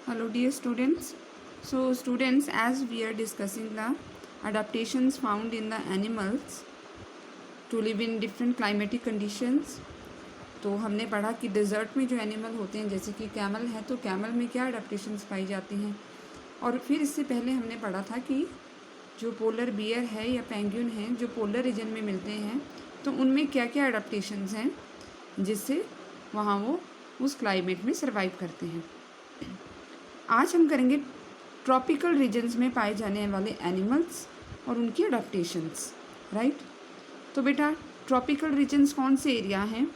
Hello dear students. So students, as we are discussing the adaptations found in the animals to live in different climatic conditions, तो हमने पढ़ा कि desert में जो animal होते हैं जैसे कि कैमल है, तो कैमल में क्या अडेप्टेशंस पाई जाती हैं। और फिर इससे पहले हमने पढ़ा था कि जो पोलर बियर है या पेंगुइन है जो पोलर रीजन में मिलते हैं, तो उनमें क्या क्या अडेप्टेशंस हैं जिससे वहाँ वो उस क्लाइमेट में सर्वाइव करते हैं। आज हम करेंगे ट्रॉपिकल रीजन्स में पाए जाने वाले एनिमल्स और उनकी अडेप्टेशंस, राइट। तो बेटा ट्रॉपिकल रीजन्स कौन से एरिया हैं?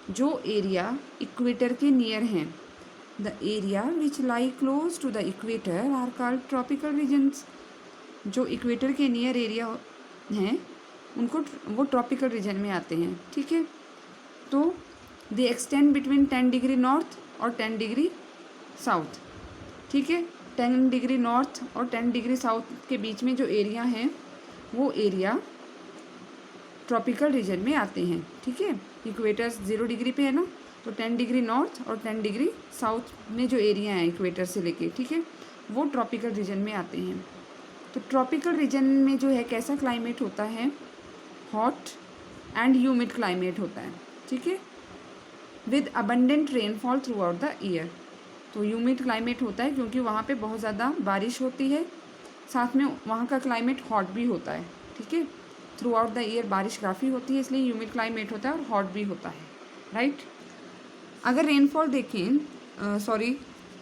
जो एरिया इक्वेटर के नियर हैं, the area which lie close to the equator are called tropical regions. जो इक्वेटर के नियर एरिया हैं उनको वो ट्रॉपिकल रीजन में आते हैं, ठीक है। तो दे एक्सटेंड बिटवीन 10 डिग्री नॉर्थ और 10 डिग्री साउथ, ठीक है। 10 डिग्री नॉर्थ और 10 डिग्री साउथ के बीच में जो एरिया हैं वो एरिया ट्रॉपिकल रीजन में आते हैं, ठीक है। इक्वेटर 0 डिग्री पे है ना, तो 10 डिग्री नॉर्थ और 10 डिग्री साउथ में जो एरिया हैं इक्वेटर से लेके, ठीक है, वो ट्रॉपिकल रीजन में आते हैं। तो ट्रॉपिकल रीजन में जो है कैसा क्लाइमेट होता है? हॉट एंड ह्यूमिड क्लाइमेट होता है, ठीक है, with abundant rainfall through out the year. तो ह्यूमिड क्लाइमेट होता है क्योंकि वहाँ पे बहुत ज़्यादा बारिश होती है, साथ में वहाँ का क्लाइमेट हॉट भी होता है, ठीक है। थ्रू आउट द ईयर बारिश काफ़ी होती है, इसलिए ह्यूमिड क्लाइमेट होता है और हॉट भी होता है, राइट। अगर रेनफॉल देखें,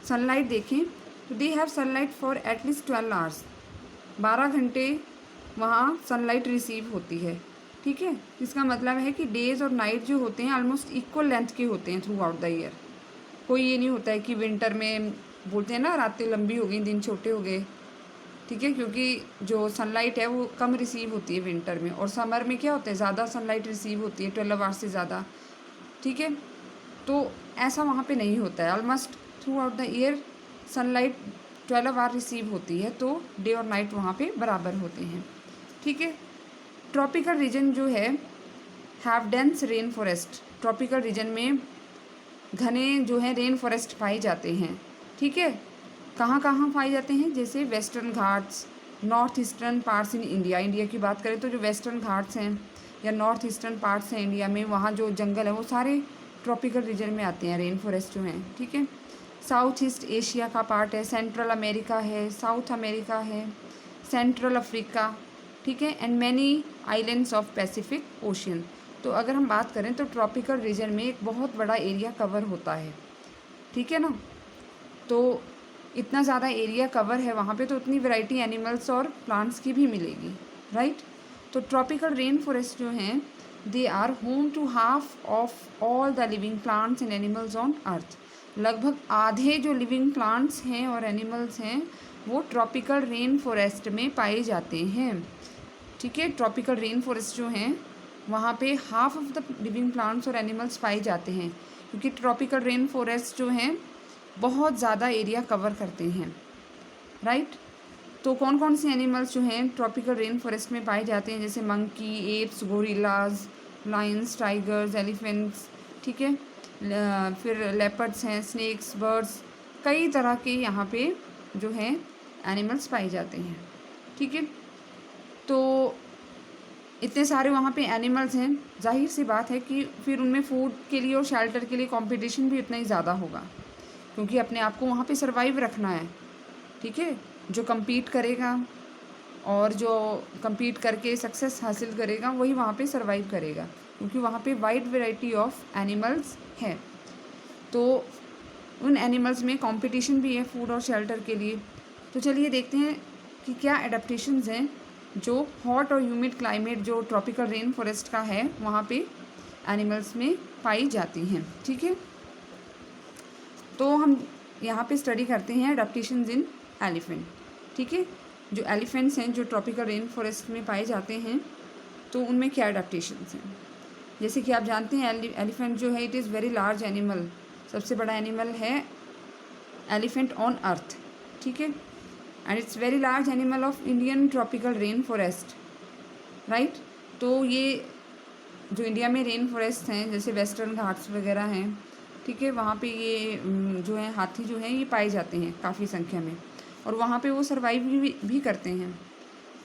सनलाइट देखें, तो they have sunlight for at least 12 hours. 12 घंटे वहाँ सनलाइट रिसीव होती है, ठीक है। इसका मतलब है कि डेज़ और नाइट जो होते हैं ऑलमोस्ट इक्वल लेंथ के होते हैं थ्रू आउट द ईयर। कोई ये नहीं होता है कि विंटर में बोलते हैं ना रातें लंबी हो गई दिन छोटे हो गए, ठीक है, क्योंकि जो सनलाइट है वो कम रिसीव होती है विंटर में, और समर में क्या होता है ज़्यादा सनलाइट रिसीव होती है 12 आवर्स से ज़्यादा, ठीक है। तो ऐसा वहाँ पे नहीं होता है, almost throughout the year sunlight 12 hour receive होती है, तो डे और नाइट वहाँ पे बराबर होते हैं, ठीक है। ट्रॉपिकल रीजन जो है have dense rain forest. Tropical region में घने जो है रेन फॉरेस्ट पाए जाते हैं, ठीक है। कहाँ कहाँ पाए जाते हैं? जैसे western Ghats, north eastern parts in India. India की बात करें तो जो वेस्टर्न घाट्स हैं या नॉर्थ ईस्टर्न पार्ट्स हैं इंडिया में, वहाँ जो जंगल है वो सारे ट्रॉपिकल रीजन में आते हैं, रेन फॉरेस्ट जो हैं, ठीक है। साउथ ईस्ट एशिया का पार्ट है, सेंट्रल अमेरिका है, साउथ अमेरिका है, सेंट्रल अफ्रीका, ठीक है, and many islands of Pacific ocean. तो अगर हम बात करें तो ट्रॉपिकल रीजन में एक बहुत बड़ा एरिया कवर होता है, ठीक है ना। तो इतना ज़्यादा एरिया कवर है वहाँ पे, तो उतनी वैरायटी एनिमल्स और प्लांट्स की भी मिलेगी, राइट। तो ट्रॉपिकल रेन फॉरेस्ट जो हैं they are home to half of all the living plants and animals on earth. लगभग आधे जो लिविंग प्लांट्स हैं और एनिमल्स हैं वो ट्रॉपिकल रेन फॉरेस्ट में पाए जाते हैं, ठीक है। ट्रॉपिकल रेन फॉरेस्ट जो हैं वहाँ पे half of the living plants और एनिमल्स पाए जाते हैं, क्योंकि ट्रॉपिकल रेन फॉरेस्ट जो हैं बहुत ज़्यादा एरिया कवर करते हैं, राइट। तो कौन कौन से एनिमल्स जो हैं ट्रॉपिकल रेन फॉरेस्ट में पाए जाते हैं? जैसे monkey, apps, gorillas, Lions, tigers, elephants, ठीक है, फिर लेपर्ड्स हैं, स्नेक्स, बर्ड्स, कई तरह के यहाँ पे जो हैं एनिमल्स पाए जाते हैं, ठीक है। तो इतने सारे वहाँ पे एनिमल्स हैं, जाहिर सी बात है कि फिर उनमें फूड के लिए और शेल्टर के लिए कंपटीशन भी उतना ही ज़्यादा होगा, क्योंकि अपने आप को वहाँ पे सरवाइव रखना है, ठीक है। जो compete करेगा और जो compete करके सक्सेस हासिल करेगा वही वहाँ पे सरवाइव करेगा, क्योंकि वहाँ पे वाइड वैरायटी ऑफ एनिमल्स है। तो उन एनिमल्स में कंपटीशन भी है फूड और शेल्टर के लिए। तो चलिए देखते हैं कि क्या एडेप्टेशंस हैं जो हॉट और ह्यूमिड क्लाइमेट जो ट्रॉपिकल रेन फॉरेस्ट का है वहाँ पे एनिमल्स में पाई जाती हैं, ठीक है। तो हम यहाँ पे स्टडी करते हैं एडेप्टेशंस इन एलिफेंट, ठीक है। जो एलिफेंट्स हैं जो ट्रॉपिकल रेन फॉरेस्ट में पाए जाते हैं, तो उनमें क्या एडेप्टेशंस हैं? जैसे कि आप जानते हैं एलिफेंट जो है it is very large animal, सबसे बड़ा एनिमल है एलिफेंट ऑन अर्थ, ठीक है, and it's very large animal of Indian tropical rain forest, right. तो ये जो इंडिया में रेन फॉरेस्ट हैं जैसे वेस्टर्न घाट्स वगैरह हैं, ठीक है, वहाँ पे ये जो है हाथी जो है ये पाए जाते हैं काफ़ी संख्या में, और वहाँ पे वो सर्वाइव भी करते हैं।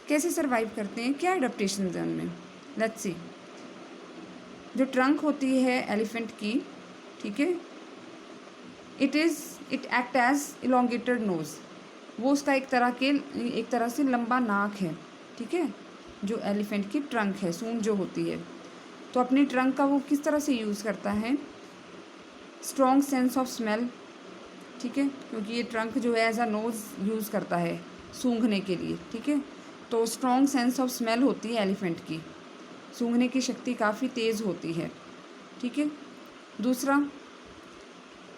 कैसे सर्वाइव करते हैं, क्या एडेप्टेशन है उनमें, लेट्स सी। जो ट्रंक होती है एलिफेंट की, ठीक है, it act as elongated nose, वो उसका एक तरह से लंबा नाक है, ठीक है, जो एलिफेंट की ट्रंक है, सूंड जो होती है। तो अपनी ट्रंक का वो किस तरह से यूज़ करता है, स्ट्रॉन्ग सेंस ऑफ स्मेल, ठीक है, क्योंकि ये ट्रंक जो है एज अ नोज़ यूज़ करता है सूंघने के लिए, ठीक है। तो स्ट्रॉन्ग सेंस ऑफ स्मेल होती है एलिफेंट की, सूंघने की शक्ति काफ़ी तेज़ होती है, ठीक है। दूसरा,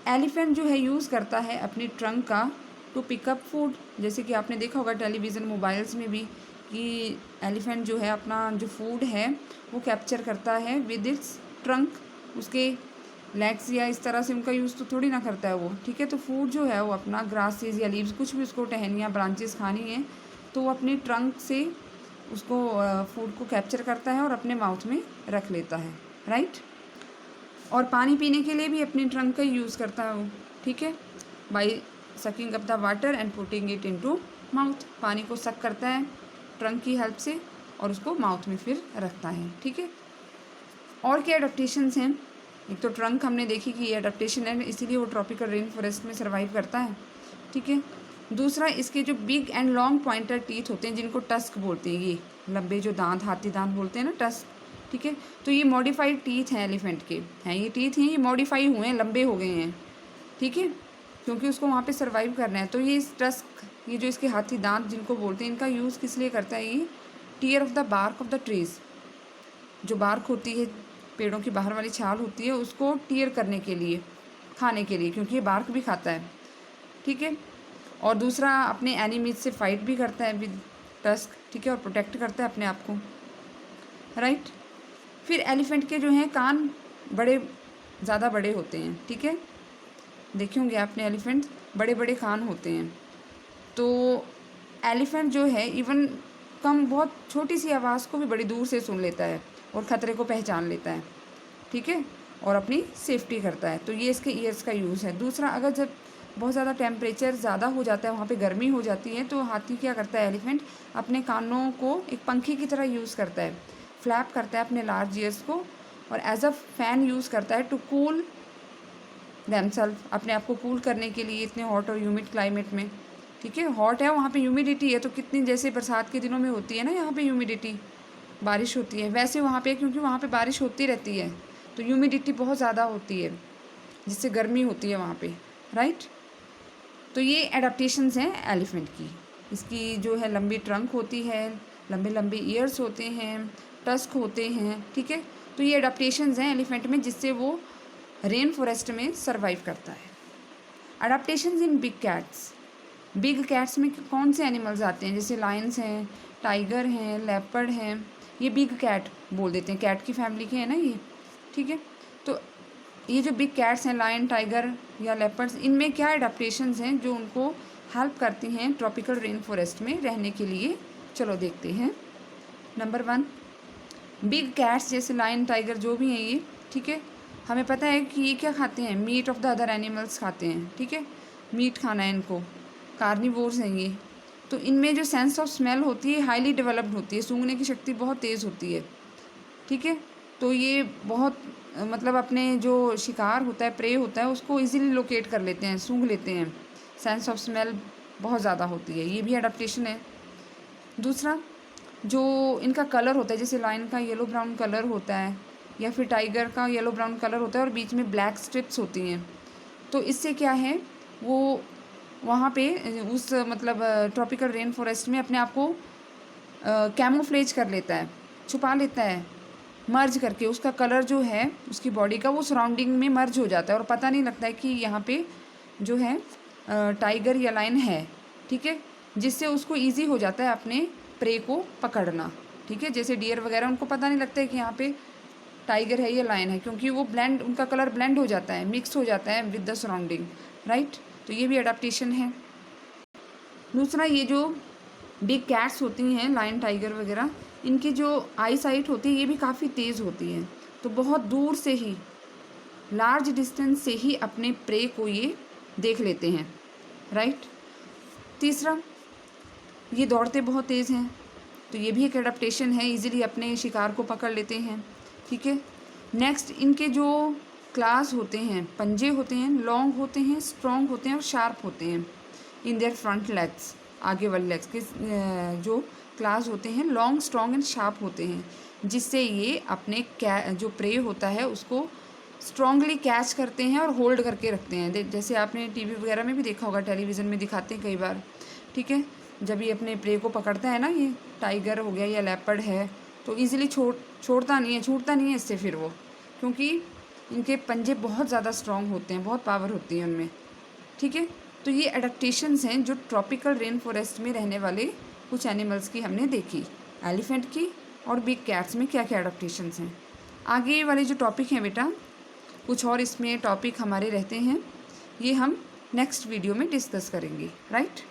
एलिफेंट जो है यूज़ करता है अपनी ट्रंक का टू पिकअप फूड, जैसे कि आपने देखा होगा टेलीविज़न मोबाइल्स में भी कि एलिफेंट जो है अपना जो फूड है वो कैप्चर करता है विद इट्स ट्रंक, उसके लेग्स या इस तरह से उनका यूज़ तो थोड़ी ना करता है वो, ठीक है। तो फूड जो है वो अपना ग्रासेस या लीव्स, कुछ भी उसको टहनियाँ ब्रांचेस खानी है तो वो अपनी ट्रंक से उसको फूड को कैप्चर करता है और अपने माउथ में रख लेता है, राइट। और पानी पीने के लिए भी अपनी ट्रंक का यूज़ करता है वो, ठीक है, by sucking up the water and putting it into mouth, पानी को सक करता है ट्रंक की हेल्प से और उसको माउथ में फिर रखता है, ठीक है। और क्या एडेप्टेशंस हैं, एक तो ट्रंक हमने देखी कि ये एडेप्टेशन है, इसीलिए वो ट्रॉपिकल रेन फॉरेस्ट में सर्वाइव करता है, ठीक है। दूसरा, इसके जो big and long pointer teeth होते हैं जिनको टस्क बोलते हैं, ये लंबे जो दांत, हाथी दांत बोलते हैं ना, टस्क, ठीक है। तो ये मॉडिफाइड टीथ हैं एलिफेंट के, हैं ये टीथ हैं, ये मॉडिफाई हुए हैं, लंबे हो गए हैं, ठीक है, क्योंकि उसको वहाँ पे सर्वाइव करना है। तो ये इस टस्क, ये जो इसके हाथी दांत जिनको बोलते हैं, इनका यूज़ किस लिए करता है, ये tear off the bark of the trees, जो बार्क होती है पेड़ों की बाहर वाली छाल होती है उसको टीयर करने के लिए, खाने के लिए, क्योंकि ये बार्क भी खाता है, ठीक है। और दूसरा, अपने एनिमीज से फाइट भी करता है विद टस्क, ठीक है, और प्रोटेक्ट करता है अपने आप को, राइट। फिर एलिफेंट के जो हैं कान ज़्यादा बड़े होते हैं, ठीक है, देखे होंगे आपने एलिफेंट, बड़े बड़े कान होते हैं। तो एलिफेंट जो है इवन बहुत छोटी सी आवाज़ को भी बड़ी दूर से सुन लेता है और ख़तरे को पहचान लेता है, ठीक है, और अपनी सेफ्टी करता है। तो ये इसके ईयर्स का यूज़ है। दूसरा, अगर जब बहुत ज़्यादा टेम्परेचर ज़्यादा हो जाता है, वहाँ पे गर्मी हो जाती है, तो हाथी क्या करता है, एलिफेंट अपने कानों को एक पंखे की तरह यूज़ करता है, फ्लैप करता है अपने लार्ज ईयर्स को, और एज अ फैन यूज़ करता है टू कूल देमसेल्फ, अपने आप को कूल करने के लिए इतने हॉट और ह्यूमिड क्लाइमेट में, ठीक है। हॉट है, वहाँ पे ह्यूमिडिटी है, तो कितनी, जैसे बरसात के दिनों में होती है ना यहाँ पे ह्यूमिडिटी, बारिश होती है, वैसे वहाँ पे, क्योंकि वहाँ पे बारिश होती रहती है तो ह्यूमिडिटी बहुत ज़्यादा होती है जिससे गर्मी होती है वहाँ पे, राइट। तो ये एडाप्टेशंस हैं एलिफेंट की। इसकी जो है लंबी ट्रंक होती है, लंबे लंबे ईयर्स होते हैं, टस्क होते हैं, ठीक है। तो ये एडाप्टेशंस हैं एलिफेंट में जिससे वो रेन फॉरेस्ट में सर्वाइव करता है। Adaptations in big cats, big cats में कौन से एनिमल्स आते हैं, जैसे लायंस हैं, टाइगर हैं, लेपर्ड हैं, ये बिग कैट बोल देते हैं, कैट की फैमिली के हैं ना ये, ठीक है। तो ये जो बिग कैट्स हैं, लायन, टाइगर या लेपर्ड्स, इनमें क्या एडाप्टेशंस हैं जो उनको हेल्प करती हैं ट्रॉपिकल रेन फॉरेस्ट में रहने के लिए, चलो देखते हैं। नंबर 1, बिग कैट्स जैसे लायन, टाइगर जो भी हैं ये, ठीक है, हमें पता है कि ये क्या खाते हैं, meat of the other animals खाते हैं, ठीक है, मीट खाना है इनको, कार्निवोर्स हैं ये। तो इनमें जो सेंस ऑफ स्मेल होती है हाईली डेवलप्ड होती है, सूंघने की शक्ति बहुत तेज़ होती है, ठीक है। तो ये बहुत मतलब अपने जो शिकार होता है, प्रे होता है, उसको इजीली लोकेट कर लेते हैं, सूंघ लेते हैं, सेंस ऑफ स्मेल बहुत ज़्यादा होती है, ये भी एडाप्टेशन है। दूसरा, जो इनका कलर होता है, जैसे लायन का येलो ब्राउन कलर होता है या फिर टाइगर का येलो ब्राउन कलर होता है और बीच में ब्लैक स्ट्रिप्स होती हैं, तो इससे क्या है, वो वहाँ पे उस मतलब ट्रॉपिकल रेन फॉरेस्ट में अपने आप को कैमोफ्लेज कर लेता है, छुपा लेता है, मर्ज करके उसका कलर जो है उसकी बॉडी का वो सराउंडिंग में मर्ज हो जाता है और पता नहीं लगता है कि यहाँ पे जो है टाइगर या लायन है, ठीक है, जिससे उसको ईजी हो जाता है अपने प्रे को पकड़ना, ठीक है। जैसे डियर वगैरह, उनको पता नहीं लगता है कि यहाँ पे टाइगर है या लायन है, क्योंकि वो ब्लेंड, उनका कलर ब्लेंड हो जाता है, मिक्स हो जाता है विद द सराउंडिंग, राइट। तो ये भी अडेप्टेशन है। दूसरा, ये जो बिग कैट्स होती हैं, लायन, टाइगर वगैरह, इनकी जो आई साइट होती है ये भी काफ़ी तेज़ होती है, तो बहुत दूर से ही लार्ज डिस्टेंस से ही अपने प्रे को ये देख लेते हैं, राइट। तीसरा, ये दौड़ते बहुत तेज़ हैं, तो ये भी एक एडाप्टेशन है, इजीली अपने शिकार को पकड़ लेते हैं, ठीक है। नेक्स्ट, इनके जो क्लास होते हैं, पंजे होते हैं, लॉन्ग होते हैं, स्ट्रॉन्ग होते हैं और शार्प होते हैं इन देयर फ्रंट लेग्स, आगे वाले लेग्स के जो क्लास होते हैं लॉन्ग, स्ट्रॉन्ग एंड शार्प होते हैं, जिससे ये अपने जो प्रे होता है उसको स्ट्रॉन्गली कैच करते हैं और होल्ड करके रखते हैं। जैसे आपने टीवी वगैरह में भी देखा होगा, टेलीविज़न में दिखाते हैं कई बार, ठीक है। जब ये अपने प्रे को पकड़ता है ना, ये टाइगर हो गया या लेपर्ड है, तो ईज़िली छूटता नहीं है इससे फिर वो, क्योंकि इनके पंजे बहुत ज़्यादा स्ट्रॉन्ग होते हैं, बहुत पावर होती है उनमें, ठीक है। तो ये एडेप्टेशंस हैं जो ट्रॉपिकल रेन फॉरेस्ट में रहने वाले कुछ एनिमल्स की हमने देखी, एलिफेंट की और बिग कैट्स में क्या क्या एडेप्टेशंस हैं। आगे वाले जो टॉपिक हैं बेटा, कुछ और इसमें टॉपिक हमारे रहते हैं, ये हम नेक्स्ट वीडियो में डिस्कस करेंगे, राइट।